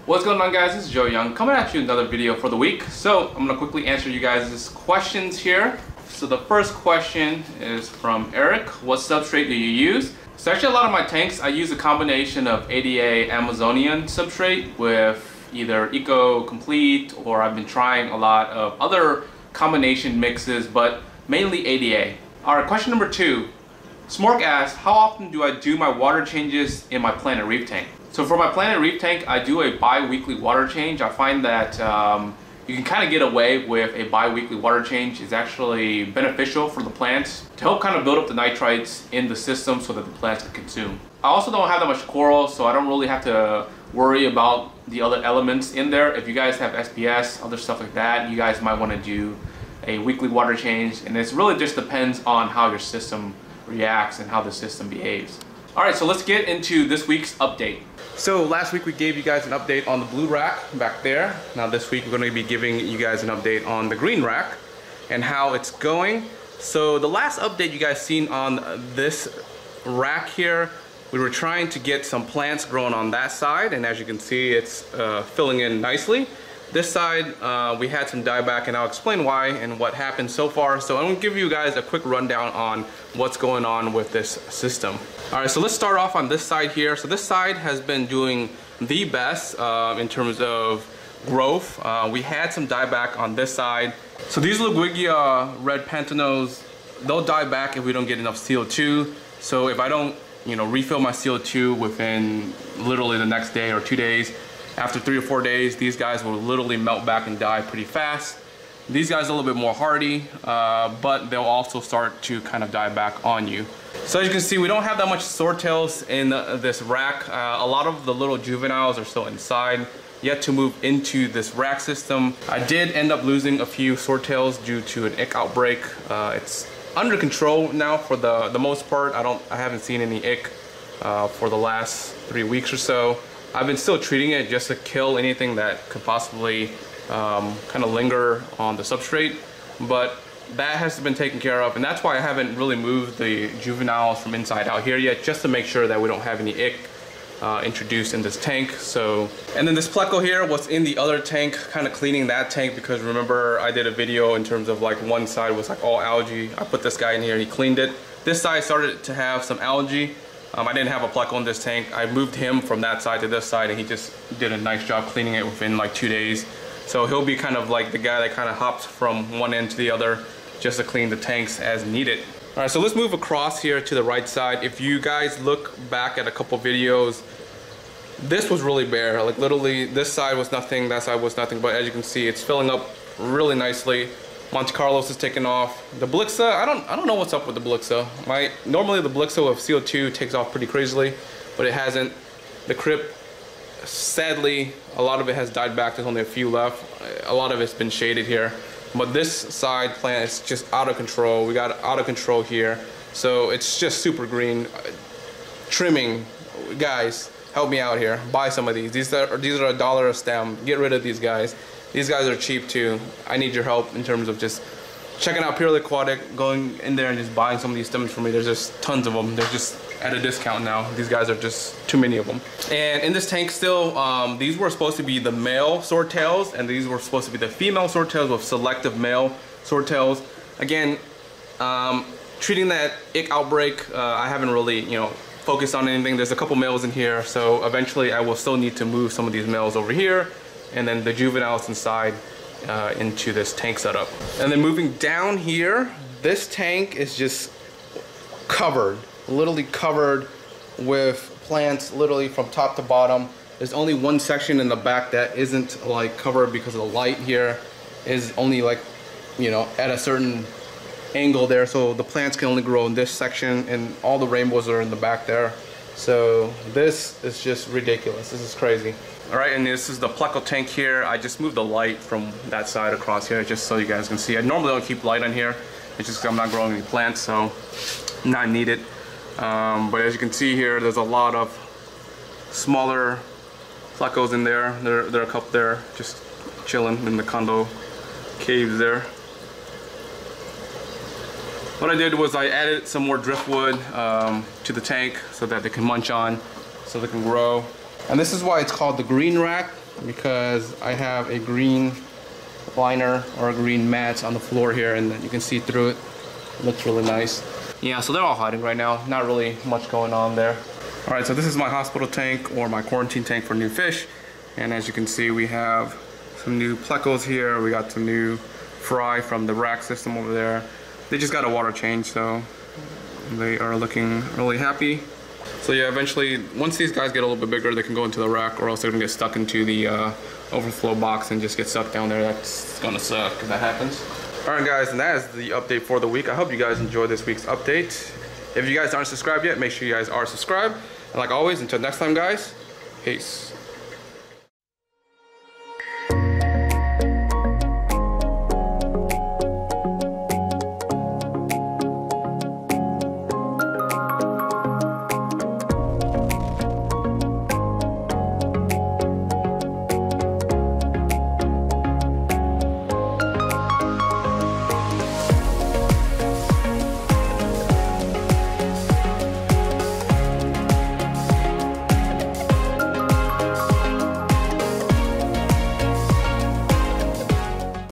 What's going on, guys? This is Joe Young coming at you with another video for the week. So I'm going to quickly answer you guys' questions here. So the first question is from Eric. What substrate do you use? So actually a lot of my tanks, I use a combination of ADA Amazonian substrate with either Eco Complete, or I've been trying a lot of other combination mixes, but mainly ADA. Alright, question number 2. Smork asks, how often do I do my water changes in my Planet Reef tank? So for my Planet Reef tank, I do a bi-weekly water change. I find that you can kind of get away with a bi-weekly water change. It's actually beneficial for the plants to help kind of build up the nitrites in the system so that the plants can consume. I also don't have that much coral, so I don't really have to worry about the other elements in there. If you guys have SPS, other stuff like that, you guys might want to do a weekly water change, and it really just depends on how your system reacts and how the system behaves. Alright, so let's get into this week's update. So last week we gave you guys an update on the blue rack back there. Now this week we're going to be giving you guys an update on the green rack and how it's going. So the last update you guys seen on this rack here, we were trying to get some plants growing on that side, and as you can see, it's filling in nicely. This side, we had some dieback, and I'll explain why and what happened so far. So I'm going to give you guys a quick rundown on what's going on with this system. Alright, so let's start off on this side here. So this side has been doing the best in terms of growth. We had some dieback on this side. So these Liguigia red Pantanals, they'll die back if we don't get enough CO2. So if I don't refill my CO2 within literally the next day or 2 days, after 3 or 4 days, these guys will literally melt back and die pretty fast. These guys are a little bit more hardy, but they'll also start to kind of die back on you. So as you can see, we don't have that much swordtails in this rack. A lot of the little juveniles are still inside, yet to move into this rack system. I did end up losing a few swordtails due to an ick outbreak. It's under control now for the most part. I haven't seen any ick for the last 3 weeks or so. I've been still treating it just to kill anything that could possibly kind of linger on the substrate, but that has been taken care of, and that's why I haven't really moved the juveniles from inside out here yet, just to make sure that we don't have any ick introduced in this tank. So, and then this pleco here, what's in the other tank, kind of cleaning that tank, because remember I did a video in terms of like one side was like all algae. I put this guy in here and he cleaned it. This side started to have some algae. I didn't have a pleco in this tank. I moved him from that side to this side, and he just did a nice job cleaning it within like 2 days. So he'll be kind of like the guy that kind of hops from one end to the other just to clean the tanks as needed. All right, so let's move across here to the right side. If you guys look back at a couple videos, this was really bare. Like literally this side was nothing, that side was nothing, but as you can see, it's filling up really nicely. Monte Carlos is taking off. The Blixa, I don't know what's up with the Blixa. Normally the Blixa with CO2 takes off pretty crazily, but it hasn't. The Crip, sadly, a lot of it has died back. There's only a few left. A lot of it's been shaded here. But this side plant is just out of control. We got out of control here. So it's just super green. Trimming, guys, help me out here. Buy some of these. These are $1 a stem. Get rid of these guys. These guys are cheap too. I need your help in terms of just checking out Purely Aquatic, going in there and just buying some of these stems for me. There's just tons of them. They're just at a discount now. These guys are just too many of them. And in this tank still, these were supposed to be the male swordtails, and these were supposed to be the female swordtails with selective male swordtails. Again, treating that ick outbreak, I haven't really, focused on anything. There's a couple males in here, so eventually I will still need to move some of these males over here, and then the juveniles inside into this tank setup. And then moving down here, this tank is just covered, literally covered with plants, literally from top to bottom. There's only one section in the back that isn't like covered because of the light here is only like, at a certain angle there, so the plants can only grow in this section, and all the rainbows are in the back there. So this is just ridiculous. This is crazy. All right, and this is the pleco tank here. I just moved the light from that side across here just so you guys can see. I normally don't keep light on here. It's just 'cause I'm not growing any plants, so not needed. But as you can see here, there's a lot of smaller plecos in there. There are a couple there just chilling in the condo caves there. What I did was I added some more driftwood to the tank so that they can munch on, so they can grow. And this is why it's called the green rack, because I have a green liner or a green mat on the floor here, and you can see through it. It looks really nice. Yeah, so they're all hiding right now. Not really much going on there. All right, so this is my hospital tank or my quarantine tank for new fish. And as you can see, we have some new plecos here. We got some new fry from the rack system over there. They just got a water change, so they are looking really happy. So yeah, eventually, once these guys get a little bit bigger, they can go into the rack, or else they're gonna get stuck into the overflow box and just get stuck down there. That's gonna suck if that happens. All right, guys, and that is the update for the week. I hope you guys enjoyed this week's update. If you guys aren't subscribed yet, make sure you guys are subscribed. And like always, until next time, guys, peace.